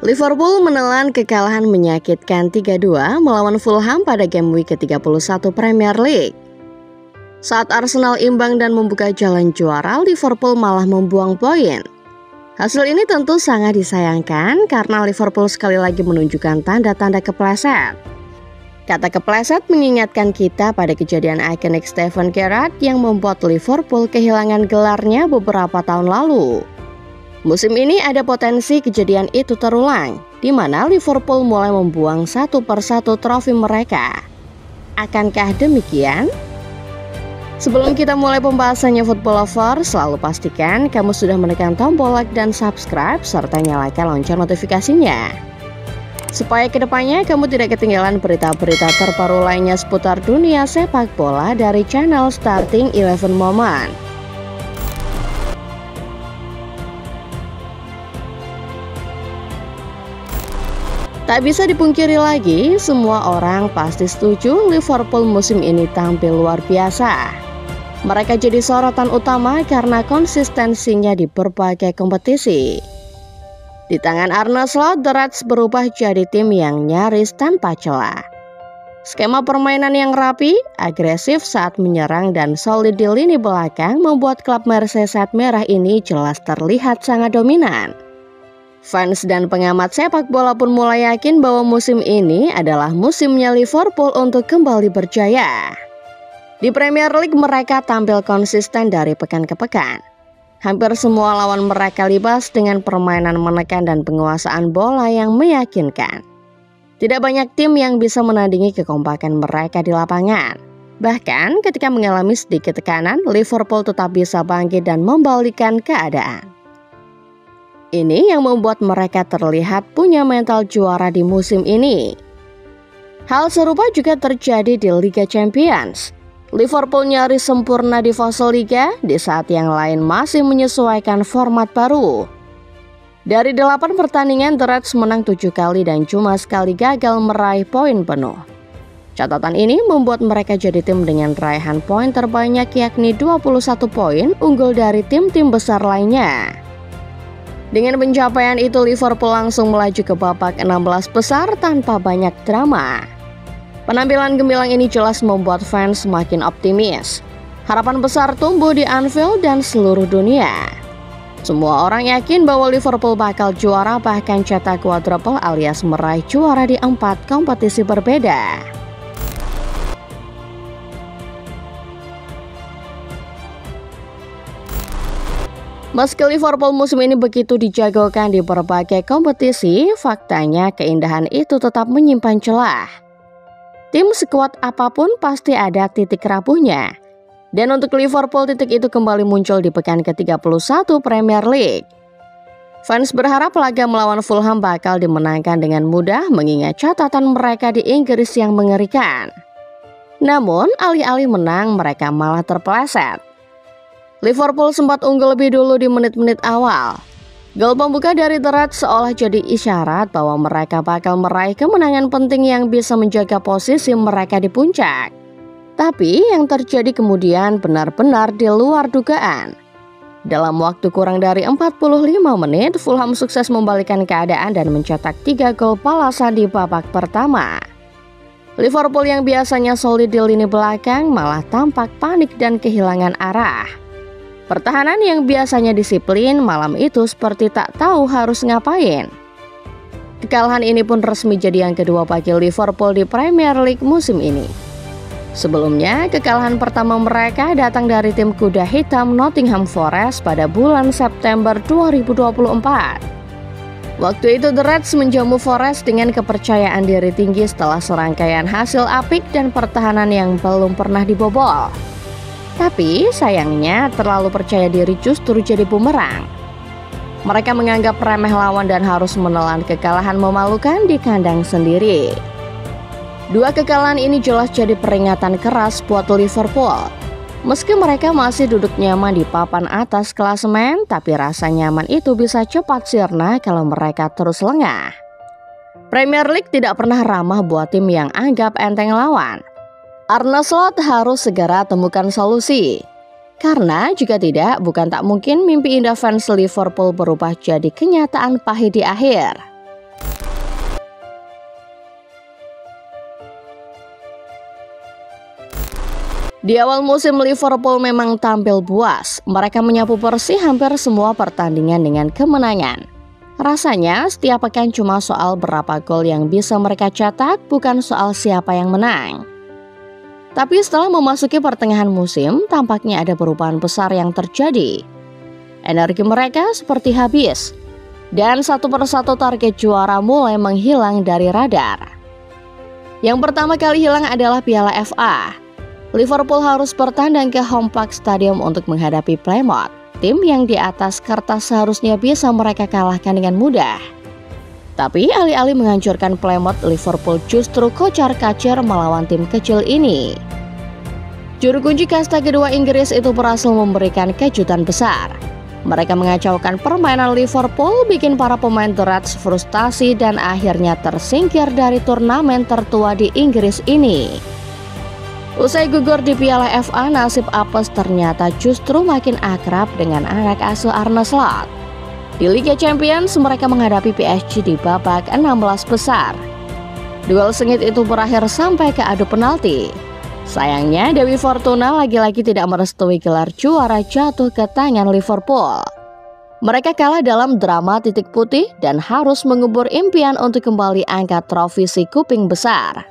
Liverpool menelan kekalahan menyakitkan 3-2 melawan Fulham pada game week ke-31 Premier League. Saat Arsenal imbang dan membuka jalan juara, Liverpool malah membuang poin. Hasil ini tentu sangat disayangkan karena Liverpool sekali lagi menunjukkan tanda-tanda kepleset. Kata kepleset mengingatkan kita pada kejadian ikonik Steven Gerrard yang membuat Liverpool kehilangan gelarnya beberapa tahun lalu. Musim ini ada potensi kejadian itu terulang, di mana Liverpool mulai membuang satu persatu trofi mereka. Akankah demikian? Sebelum kita mulai pembahasannya Football Lover, selalu pastikan kamu sudah menekan tombol like dan subscribe, serta nyalakan lonceng notifikasinya. Supaya kedepannya kamu tidak ketinggalan berita-berita terbaru lainnya seputar dunia sepak bola dari channel Starting 11 Moment. Tak bisa dipungkiri lagi, semua orang pasti setuju Liverpool musim ini tampil luar biasa. Mereka jadi sorotan utama karena konsistensinya di berbagai kompetisi. Di tangan Arne Slot, The Reds berubah jadi tim yang nyaris tanpa celah. Skema permainan yang rapi, agresif saat menyerang dan solid di lini belakang membuat klub Merseyside merah ini jelas terlihat sangat dominan. Fans dan pengamat sepak bola pun mulai yakin bahwa musim ini adalah musimnya Liverpool untuk kembali berjaya. Di Premier League mereka tampil konsisten dari pekan ke pekan. Hampir semua lawan mereka libas dengan permainan menekan dan penguasaan bola yang meyakinkan. Tidak banyak tim yang bisa menandingi kekompakan mereka di lapangan. Bahkan ketika mengalami sedikit tekanan, Liverpool tetap bisa bangkit dan membalikan keadaan. Ini yang membuat mereka terlihat punya mental juara di musim ini. Hal serupa juga terjadi di Liga Champions. Liverpool nyaris sempurna di fase Liga, di saat yang lain masih menyesuaikan format baru. Dari 8 pertandingan, The Reds menang 7 kali dan cuma sekali gagal meraih poin penuh. Catatan ini membuat mereka jadi tim dengan raihan poin terbanyak, yakni 21 poin, unggul dari tim-tim besar lainnya. Dengan pencapaian itu, Liverpool langsung melaju ke babak 16 besar tanpa banyak drama. Penampilan gemilang ini jelas membuat fans semakin optimis. Harapan besar tumbuh di Anfield dan seluruh dunia. Semua orang yakin bahwa Liverpool bakal juara, bahkan cetak quadruple alias meraih juara di 4 kompetisi berbeda. Meski Liverpool musim ini begitu dijagokan di berbagai kompetisi, faktanya keindahan itu tetap menyimpan celah. Tim sekuat apapun pasti ada titik rapuhnya. Dan untuk Liverpool, titik itu kembali muncul di pekan ke-31 Premier League. Fans berharap laga melawan Fulham bakal dimenangkan dengan mudah mengingat catatan mereka di Inggris yang mengerikan. Namun, alih-alih menang, mereka malah terpeleset. Liverpool sempat unggul lebih dulu di menit-menit awal. Gol pembuka dari The Reds seolah jadi isyarat bahwa mereka bakal meraih kemenangan penting yang bisa menjaga posisi mereka di puncak. Tapi yang terjadi kemudian benar-benar di luar dugaan. Dalam waktu kurang dari 45 menit, Fulham sukses membalikkan keadaan dan mencetak 3 gol balasan di babak pertama. Liverpool yang biasanya solid di lini belakang malah tampak panik dan kehilangan arah. Pertahanan yang biasanya disiplin malam itu seperti tak tahu harus ngapain. Kekalahan ini pun resmi jadi yang kedua bagi Liverpool di Premier League musim ini. Sebelumnya, kekalahan pertama mereka datang dari tim kuda hitam Nottingham Forest pada bulan September 2024. Waktu itu The Reds menjamu Forest dengan kepercayaan diri tinggi setelah serangkaian hasil apik dan pertahanan yang belum pernah dibobol. Tapi sayangnya terlalu percaya diri justru jadi bumerang. Mereka menganggap remeh lawan dan harus menelan kekalahan memalukan di kandang sendiri. 2 kekalahan ini jelas jadi peringatan keras buat Liverpool. Meski mereka masih duduk nyaman di papan atas klasemen, tapi rasa nyaman itu bisa cepat sirna kalau mereka terus lengah. Premier League tidak pernah ramah buat tim yang anggap enteng lawan. Arne Slot harus segera temukan solusi. Karena jika tidak, bukan tak mungkin mimpi indah fans Liverpool berubah jadi kenyataan pahit di akhir. Di awal musim Liverpool memang tampil buas. Mereka menyapu bersih hampir semua pertandingan dengan kemenangan. Rasanya setiap pekan cuma soal berapa gol yang bisa mereka cetak, bukan soal siapa yang menang. Tapi setelah memasuki pertengahan musim, tampaknya ada perubahan besar yang terjadi. Energi mereka seperti habis, dan satu persatu target juara mulai menghilang dari radar. Yang pertama kali hilang adalah Piala FA. Liverpool harus bertandang ke Home Park Stadium untuk menghadapi Plymouth, tim yang di atas kertas seharusnya bisa mereka kalahkan dengan mudah. Tapi alih-alih menghancurkan Plymouth, Liverpool justru kocar-kacir melawan tim kecil ini. Juru kunci kasta kedua Inggris itu berhasil memberikan kejutan besar. Mereka mengacaukan permainan Liverpool, bikin para pemain The Reds frustasi dan akhirnya tersingkir dari turnamen tertua di Inggris ini. Usai gugur di Piala FA, nasib apes ternyata justru makin akrab dengan anak asuh Arne Slot. Di Liga Champions, mereka menghadapi PSG di babak 16 besar. Duel sengit itu berakhir sampai ke adu penalti. Sayangnya, Dewi Fortuna lagi-lagi tidak merestui gelar juara jatuh ke tangan Liverpool. Mereka kalah dalam drama titik putih dan harus mengubur impian untuk kembali angkat trofi si kuping besar.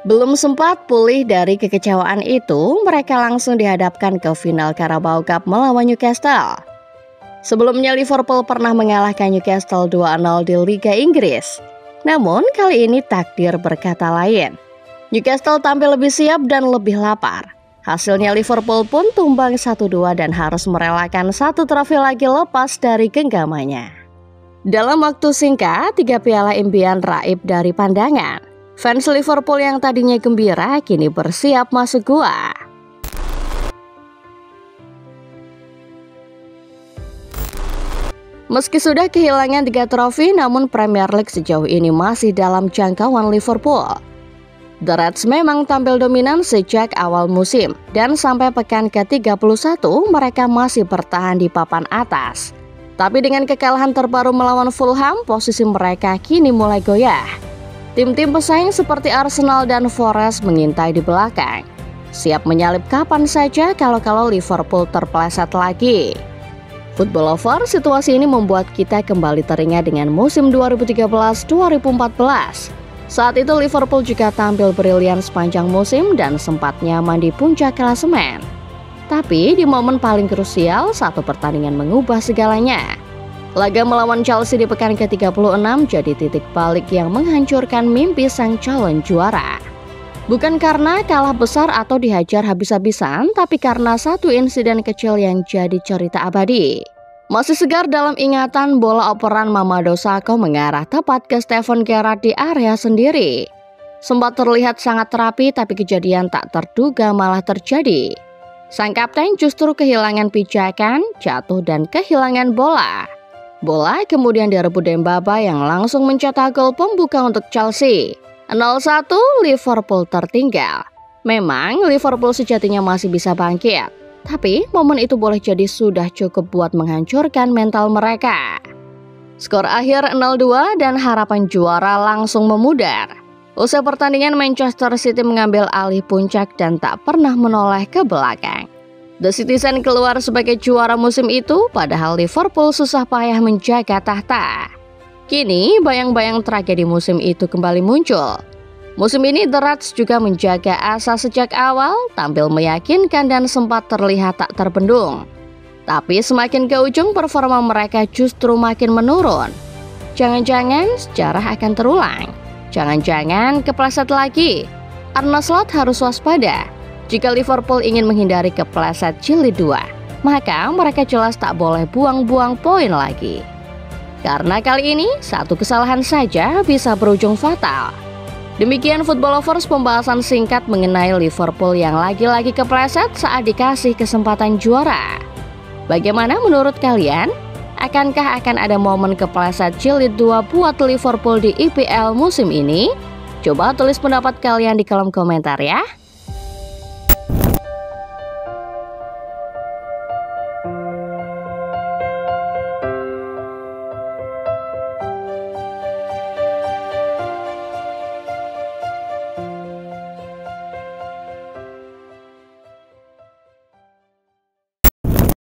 Belum sempat pulih dari kekecewaan itu, mereka langsung dihadapkan ke final Carabao Cup melawan Newcastle. Sebelumnya Liverpool pernah mengalahkan Newcastle 2-0 di Liga Inggris. Namun kali ini takdir berkata lain. Newcastle tampil lebih siap dan lebih lapar. Hasilnya Liverpool pun tumbang 1-2 dan harus merelakan satu trofi lagi lepas dari genggamannya. Dalam waktu singkat, 3 piala impian raib dari pandangan. Fans Liverpool yang tadinya gembira kini bersiap masuk gua. Meski sudah kehilangan 3 trofi, namun Premier League sejauh ini masih dalam jangkauan Liverpool. The Reds memang tampil dominan sejak awal musim, dan sampai pekan ke-31 mereka masih bertahan di papan atas. Tapi dengan kekalahan terbaru melawan Fulham, posisi mereka kini mulai goyah. Tim-tim pesaing seperti Arsenal dan Forest mengintai di belakang, siap menyalip kapan saja kalau Liverpool terpeleset lagi. Football lover, situasi ini membuat kita kembali teringat dengan musim 2013-2014. Saat itu Liverpool juga tampil brilian sepanjang musim dan sempat nyaman di puncak klasemen. Tapi di momen paling krusial, satu pertandingan mengubah segalanya. Laga melawan Chelsea di pekan ke-36 jadi titik balik yang menghancurkan mimpi sang calon juara. Bukan karena kalah besar atau dihajar habis-habisan, tapi karena satu insiden kecil yang jadi cerita abadi. Masih segar dalam ingatan, bola operan Mamadou Sakho mengarah tepat ke Steven Gerrard di area sendiri. Sempat terlihat sangat rapi, tapi kejadian tak terduga malah terjadi. Sang kapten justru kehilangan pijakan, jatuh dan kehilangan bola. Bola kemudian direbut Dembaba yang langsung mencetak gol pembuka untuk Chelsea. 0-1 Liverpool tertinggal. Memang Liverpool sejatinya masih bisa bangkit, tapi momen itu boleh jadi sudah cukup buat menghancurkan mental mereka. Skor akhir 0-2 dan harapan juara langsung memudar. Usai pertandingan, Manchester City mengambil alih puncak dan tak pernah menoleh ke belakang. The Citizen keluar sebagai juara musim itu, padahal Liverpool susah payah menjaga tahta. Kini, bayang-bayang tragedi musim itu kembali muncul. Musim ini The Reds juga menjaga asa sejak awal, tampil meyakinkan dan sempat terlihat tak terbendung. Tapi semakin ke ujung, performa mereka justru makin menurun. Jangan-jangan sejarah akan terulang. Jangan-jangan kepleset lagi. Arne Slot harus waspada. Jika Liverpool ingin menghindari kepleset jilid 2, maka mereka jelas tak boleh buang-buang poin lagi. Karena kali ini, satu kesalahan saja bisa berujung fatal. Demikian Football Lovers, pembahasan singkat mengenai Liverpool yang lagi-lagi kepleset saat dikasih kesempatan juara. Bagaimana menurut kalian? Akankah akan ada momen kepleset jilid 2 buat Liverpool di IPL musim ini? Coba tulis pendapat kalian di kolom komentar ya.